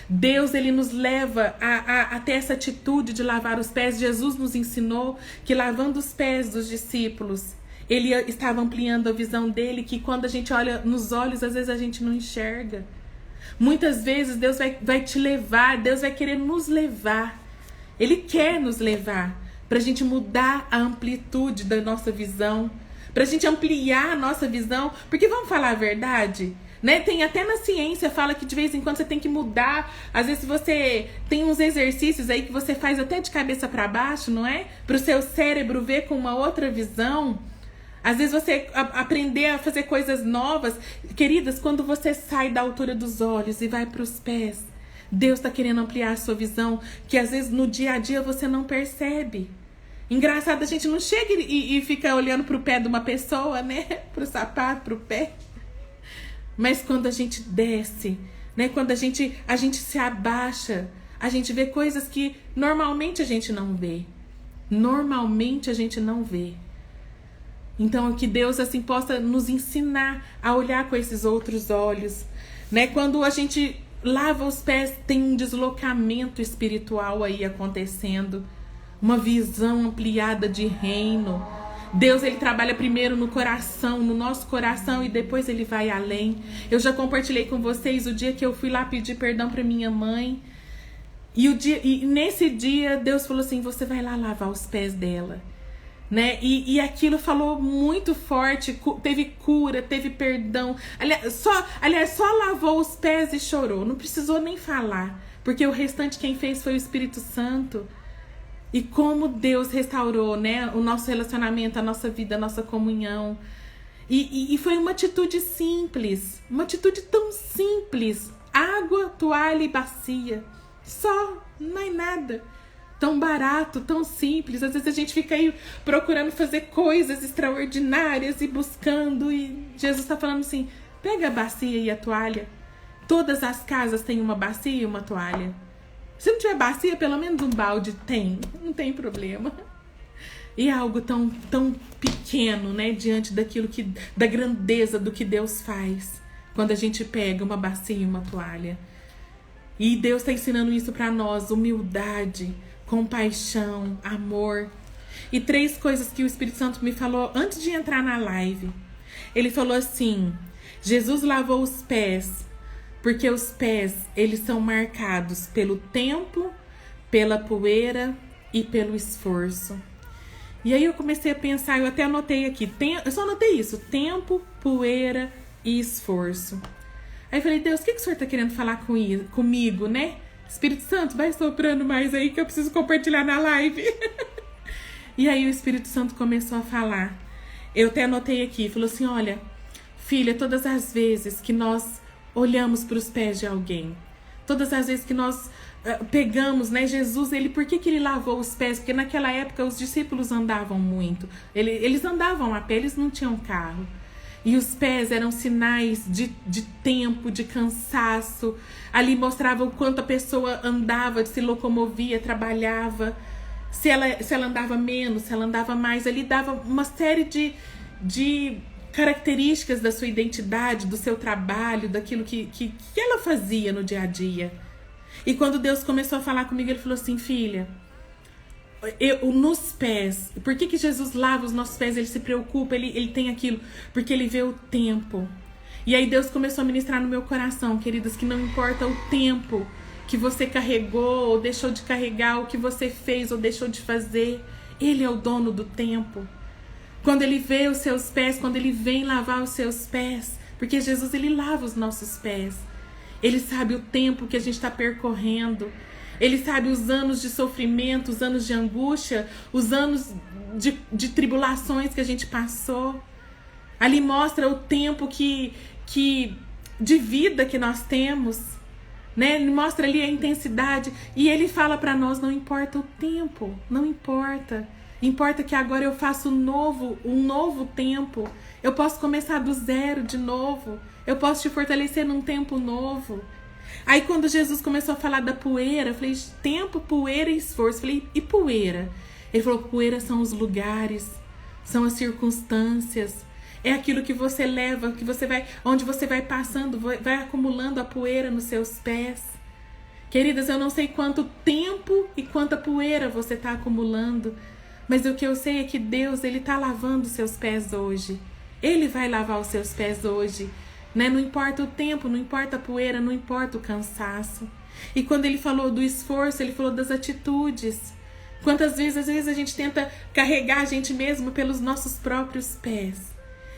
Deus, ele nos leva a ter essa atitude de lavar os pés. Jesus nos ensinou que lavando os pés dos discípulos, ele estava ampliando a visão dele, que quando a gente olha nos olhos, às vezes a gente não enxerga. Muitas vezes Deus vai te levar, Deus vai querer nos levar. Ele quer nos levar para a gente mudar a amplitude da nossa visão, para a gente ampliar a nossa visão. Porque vamos falar a verdade, né? Tem até na ciência, fala que de vez em quando você tem que mudar. Às vezes você tem uns exercícios aí que você faz até de cabeça para baixo, não é? Para o seu cérebro ver com uma outra visão. Às vezes você aprender a fazer coisas novas. Queridas, quando você sai da altura dos olhos e vai para os pés, Deus está querendo ampliar a sua visão, que às vezes no dia a dia você não percebe. Engraçado, a gente não chega e fica olhando para o pé de uma pessoa, né? Para o sapato, para o pé. Mas quando a gente desce, né? Quando a gente se abaixa, a gente vê coisas que normalmente a gente não vê. Normalmente a gente não vê. Então, que Deus assim possa nos ensinar a olhar com esses outros olhos, né? Quando a gente lava os pés, tem um deslocamento espiritual aí acontecendo, uma visão ampliada de reino. Deus, ele trabalha primeiro no coração, no nosso coração, e depois ele vai além. Eu já compartilhei com vocês o dia que eu fui lá pedir perdão para minha mãe. E nesse dia Deus falou assim: você vai lá lavar os pés dela, né? E aquilo falou muito forte, teve cura, teve perdão. Aliás, só lavou os pés e chorou, não precisou nem falar, porque o restante quem fez foi o Espírito Santo. E como Deus restaurou, né, o nosso relacionamento, a nossa vida, a nossa comunhão. E foi uma atitude simples, uma atitude tão simples: água, toalha e bacia. Só, não é nada. Tão barato, tão simples. Às vezes a gente fica aí procurando fazer coisas extraordinárias e buscando. E Jesus está falando assim: pega a bacia e a toalha. Todas as casas têm uma bacia e uma toalha. Se não tiver bacia, pelo menos um balde tem. Não tem problema. E é algo tão pequeno, né? Diante da grandeza do que Deus faz. Quando a gente pega uma bacia e uma toalha. E Deus está ensinando isso para nós: humildade, compaixão, amor. E 3 coisas que o Espírito Santo me falou antes de entrar na live. Ele falou assim: Jesus lavou os pés, porque os pés, eles são marcados pelo tempo, pela poeira e pelo esforço. E aí eu comecei a pensar, eu até anotei aqui, eu só anotei isso: tempo, poeira e esforço. Aí eu falei: Deus, o que o Senhor está querendo falar comigo, né? Espírito Santo, vai soprando mais aí que eu preciso compartilhar na live. E aí o Espírito Santo começou a falar. Eu até anotei aqui, falou assim: olha, filha, todas as vezes que nós olhamos para os pés de alguém, todas as vezes que nós pegamos, né, Jesus, por que ele lavou os pés? Porque naquela época os discípulos andavam muito. Eles andavam a pé, eles não tinham carro. E os pés eram sinais de tempo, de cansaço. Ali mostrava o quanto a pessoa andava, se locomovia, trabalhava. Se ela andava menos, se ela andava mais. Ali dava uma série de características da sua identidade, do seu trabalho, daquilo que ela fazia no dia a dia. E quando Deus começou a falar comigo, ele falou assim: filha, nos pés, por que Jesus lava os nossos pés? Ele se preocupa, ele tem aquilo, porque ele vê o tempo. E aí Deus começou a ministrar no meu coração, queridas, que não importa o tempo que você carregou ou deixou de carregar, o que você fez ou deixou de fazer, ele é o dono do tempo. Quando ele vê os seus pés, quando ele vem lavar os seus pés, porque Jesus, ele lava os nossos pés. Ele sabe o tempo que a gente está percorrendo. Ele sabe os anos de sofrimento, os anos de angústia, os anos de tribulações que a gente passou. Ali mostra o tempo de vida que nós temos, né? Ele mostra ali a intensidade. E ele fala para nós, não importa o tempo, não importa. Importa que agora eu faço um novo tempo. Eu posso começar do zero de novo. Eu posso te fortalecer num tempo novo. Aí quando Jesus começou a falar da poeira, eu falei, tempo, poeira e esforço. Eu falei, e poeira? Ele falou, poeira são os lugares, são as circunstâncias. É aquilo que você leva, onde você vai passando, vai acumulando a poeira nos seus pés. Queridas, eu não sei quanto tempo e quanta poeira você está acumulando, mas o que eu sei é que Deus, ele está lavando os seus pés hoje. Ele vai lavar os seus pés hoje. Né? Não importa o tempo, não importa a poeira, não importa o cansaço. E quando ele falou do esforço, ele falou das atitudes. Quantas vezes, às vezes a gente tenta carregar a gente mesmo pelos nossos próprios pés.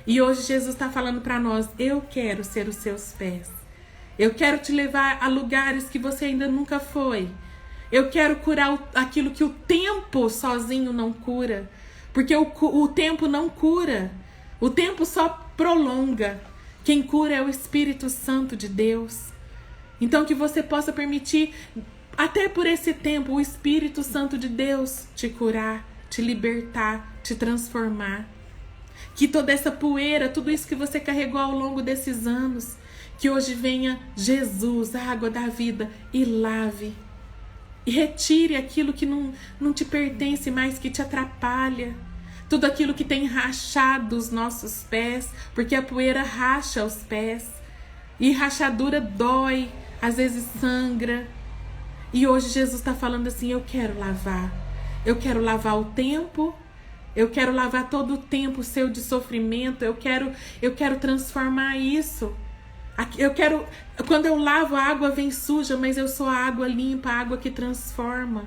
E hoje Jesus está falando para nós, eu quero ser os seus pés. Eu quero te levar a lugares que você ainda nunca foi. Eu quero curar aquilo que o tempo sozinho não cura. Porque o tempo não cura. O tempo só prolonga. Quem cura é o Espírito Santo de Deus. Então que você possa permitir, até por esse tempo, o Espírito Santo de Deus te curar, te libertar, te transformar. Que toda essa poeira, tudo isso que você carregou ao longo desses anos, que hoje venha Jesus, a água da vida, e lave. E retire aquilo que não te pertence mais, que te atrapalha. Tudo aquilo que tem rachado os nossos pés, porque a poeira racha os pés. E rachadura dói, às vezes sangra. E hoje Jesus está falando assim, eu quero lavar. Eu quero lavar o tempo. Eu quero lavar todo o tempo seu de sofrimento. Eu quero transformar isso. Quando eu lavo, a água vem suja, mas eu sou a água limpa, a água que transforma.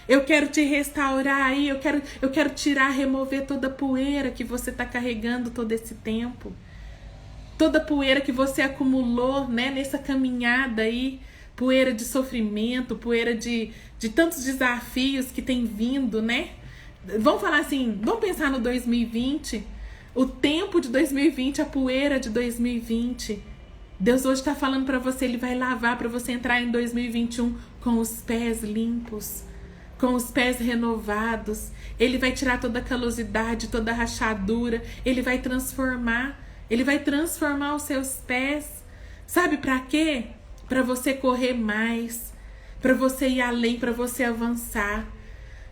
Eu quero te restaurar aí, eu quero tirar, remover toda a poeira que você está carregando todo esse tempo. Toda a poeira que você acumulou, né, nessa caminhada aí. Poeira de sofrimento, poeira de tantos desafios que tem vindo, né? Vamos falar assim, vamos pensar no 2020, o tempo de 2020, a poeira de 2020. Deus hoje está falando para você, Ele vai lavar para você entrar em 2021 com os pés limpos, com os pés renovados. Ele vai tirar toda a calosidade, toda a rachadura. Ele vai transformar os seus pés. Sabe para quê? Para você correr mais, para você ir além, para você avançar,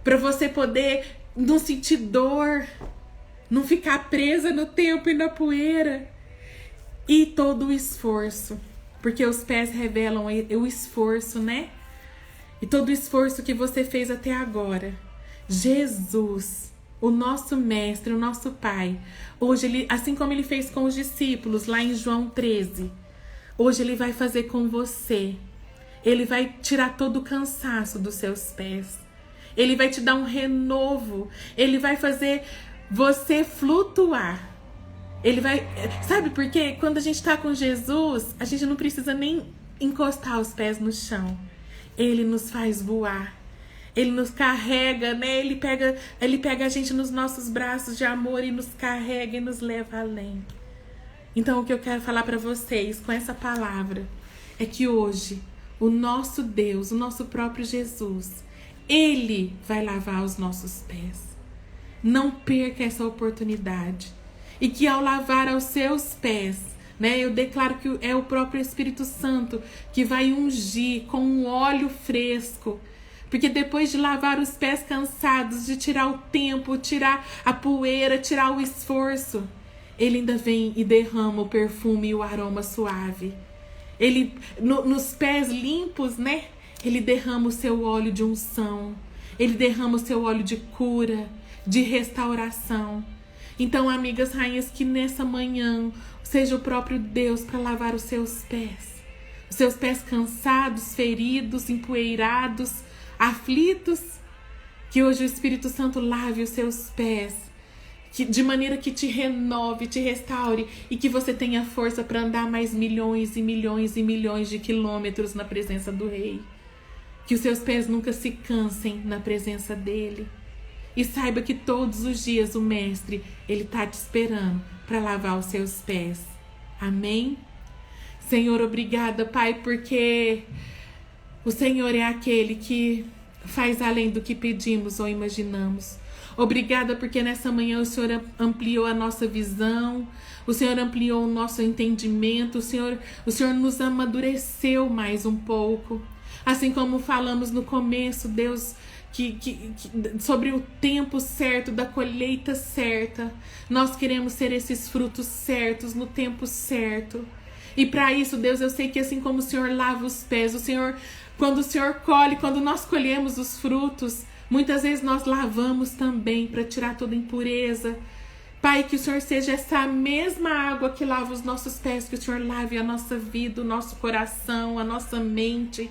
para você poder não sentir dor, não ficar presa no tempo e na poeira. E todo o esforço, porque os pés revelam o esforço, né? E todo o esforço que você fez até agora. Jesus, o nosso mestre, o nosso Pai, hoje, ele, assim como ele fez com os discípulos, lá em João 13, hoje ele vai fazer com você. Ele vai tirar todo o cansaço dos seus pés. Ele vai te dar um renovo. Ele vai fazer você flutuar. Ele vai... Sabe por quê? Quando a gente está com Jesus, a gente não precisa nem encostar os pés no chão. Ele nos faz voar. Ele nos carrega, né? Ele pega a gente nos nossos braços de amor e nos carrega e nos leva além. Então, o que eu quero falar para vocês com essa palavra é que hoje o nosso Deus, o nosso próprio Jesus, Ele vai lavar os nossos pés. Não perca essa oportunidade. E que ao lavar aos seus pés, né, eu declaro que é o próprio Espírito Santo que vai ungir com um óleo fresco. Porque depois de lavar os pés cansados, de tirar o tempo, tirar a poeira, tirar o esforço, Ele ainda vem e derrama o perfume e o aroma suave. Ele, nos pés limpos, né? Ele derrama o seu óleo de unção. Ele derrama o seu óleo de cura, de restauração. Então, amigas rainhas, que nessa manhã seja o próprio Deus para lavar os seus pés. Os seus pés cansados, feridos, empoeirados, aflitos. Que hoje o Espírito Santo lave os seus pés. de maneira que te renove, te restaure e que você tenha força para andar mais milhões e milhões e milhões de quilômetros na presença do Rei. Que os seus pés nunca se cansem na presença dele. E saiba que todos os dias o Mestre, ele está te esperando para lavar os seus pés. Amém? Senhor, obrigada, Pai, porque o Senhor é aquele que faz além do que pedimos ou imaginamos. Obrigada porque nessa manhã o Senhor ampliou a nossa visão, o Senhor ampliou o nosso entendimento, o Senhor nos amadureceu mais um pouco. Assim como falamos no começo, Deus, sobre o tempo certo, da colheita certa. Nós queremos ser esses frutos certos, no tempo certo. E para isso, Deus, eu sei que assim como o Senhor lava os pés, o Senhor, quando o Senhor colhe, quando nós colhemos os frutos, muitas vezes nós lavamos também para tirar toda impureza. Pai, que o Senhor seja essa mesma água que lava os nossos pés, que o Senhor lave a nossa vida, o nosso coração, a nossa mente.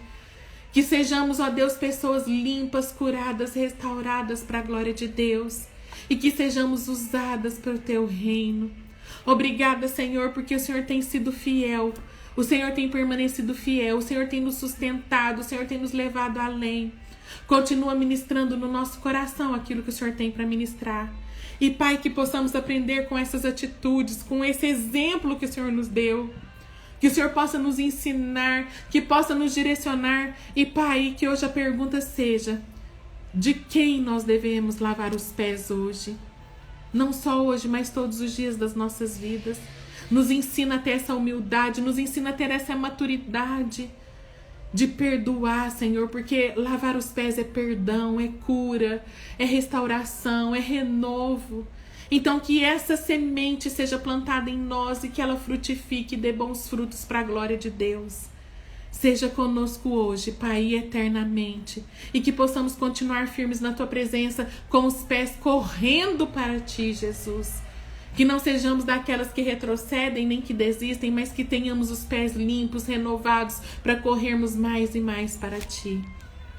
Que sejamos, ó Deus, pessoas limpas, curadas, restauradas para a glória de Deus. E que sejamos usadas para o teu reino. Obrigada, Senhor, porque o Senhor tem sido fiel. O Senhor tem permanecido fiel. O Senhor tem nos sustentado. O Senhor tem nos levado além. Continua ministrando no nosso coração aquilo que o Senhor tem para ministrar. E, Pai, que possamos aprender com essas atitudes, com esse exemplo que o Senhor nos deu. Que o Senhor possa nos ensinar, que possa nos direcionar. E, Pai, que hoje a pergunta seja: de quem nós devemos lavar os pés hoje? Não só hoje, mas todos os dias das nossas vidas. Nos ensina a ter essa humildade, nos ensina a ter essa maturidade de perdoar, Senhor, porque lavar os pés é perdão, é cura, é restauração, é renovo. Então que essa semente seja plantada em nós e que ela frutifique e dê bons frutos para a glória de Deus. Seja conosco hoje, Pai, e eternamente. E que possamos continuar firmes na Tua presença, com os pés correndo para Ti, Jesus. Que não sejamos daquelas que retrocedem nem que desistem, mas que tenhamos os pés limpos, renovados, para corrermos mais e mais para Ti.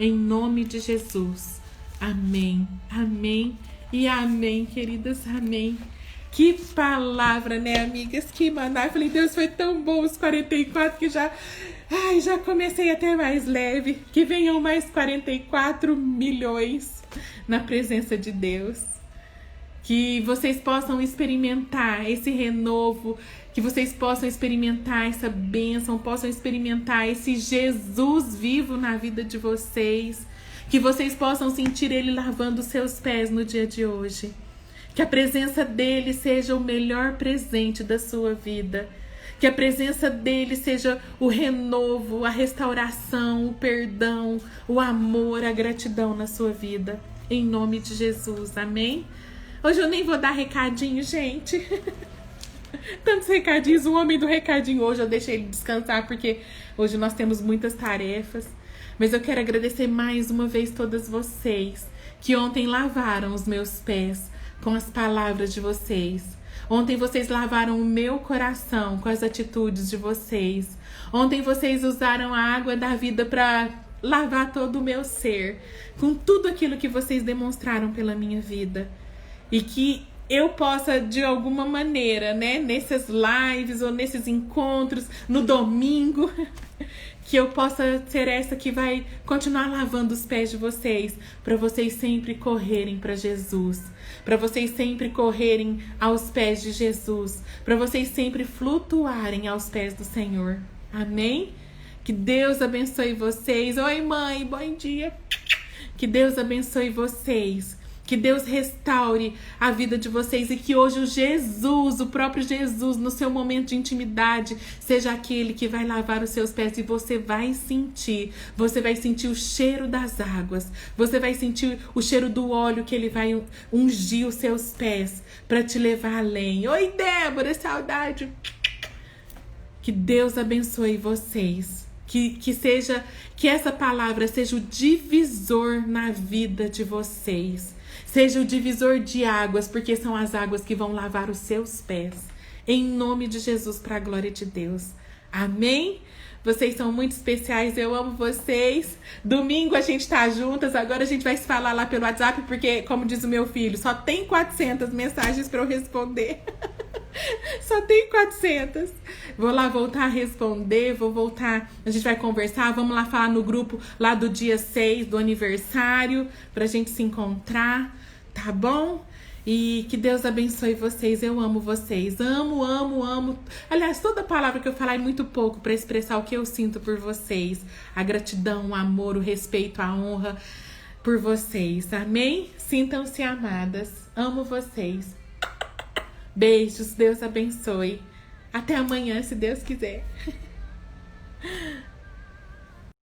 Em nome de Jesus. Amém. Amém. E amém, queridas, amém. Que palavra, né, amigas? Que maná. Eu falei, Deus, foi tão bom os 44 que já comecei até mais leve. Que venham mais 44 milhões na presença de Deus. Que vocês possam experimentar esse renovo, que vocês possam experimentar essa bênção, possam experimentar esse Jesus vivo na vida de vocês. Que vocês possam sentir Ele lavando os seus pés no dia de hoje. Que a presença dEle seja o melhor presente da sua vida. Que a presença dEle seja o renovo, a restauração, o perdão, o amor, a gratidão na sua vida. Em nome de Jesus, amém? Hoje eu nem vou dar recadinho, gente. Tantos recadinhos, o homem do recadinho hoje eu deixei ele descansar porque hoje nós temos muitas tarefas. Mas eu quero agradecer mais uma vez todas vocês que ontem lavaram os meus pés com as palavras de vocês. Ontem vocês lavaram o meu coração com as atitudes de vocês. Ontem vocês usaram a água da vida para lavar todo o meu ser, com tudo aquilo que vocês demonstraram pela minha vida. E que eu possa, de alguma maneira, né, nessas lives ou nesses encontros, no domingo, que eu possa ser essa que vai continuar lavando os pés de vocês, para vocês sempre correrem para Jesus, para vocês sempre correrem aos pés de Jesus, para vocês sempre flutuarem aos pés do Senhor. Amém? Que Deus abençoe vocês. Oi, mãe, bom dia. Que Deus abençoe vocês. Que Deus restaure a vida de vocês e que hoje o Jesus, o próprio Jesus, no seu momento de intimidade, seja aquele que vai lavar os seus pés e você vai sentir o cheiro das águas, você vai sentir o cheiro do óleo que ele vai ungir os seus pés para te levar além. Oi, Débora, saudade! Que Deus abençoe vocês. Que essa palavra seja o divisor na vida de vocês. Seja o divisor de águas, porque são as águas que vão lavar os seus pés. Em nome de Jesus, para a glória de Deus. Amém? Vocês são muito especiais, eu amo vocês. Domingo a gente tá juntas, agora a gente vai se falar lá pelo WhatsApp, porque, como diz o meu filho, só tem 400 mensagens pra eu responder. Só tem 400. Vou lá voltar a responder, vou voltar, a gente vai conversar, vamos lá falar no grupo lá do dia 6, do aniversário, pra gente se encontrar, tá bom? E que Deus abençoe vocês, eu amo vocês, amo, amo, amo. Aliás, toda palavra que eu falar é muito pouco para expressar o que eu sinto por vocês. A gratidão, o amor, o respeito, a honra por vocês, amém? Sintam-se amadas, amo vocês. Beijos, Deus abençoe. Até amanhã, se Deus quiser.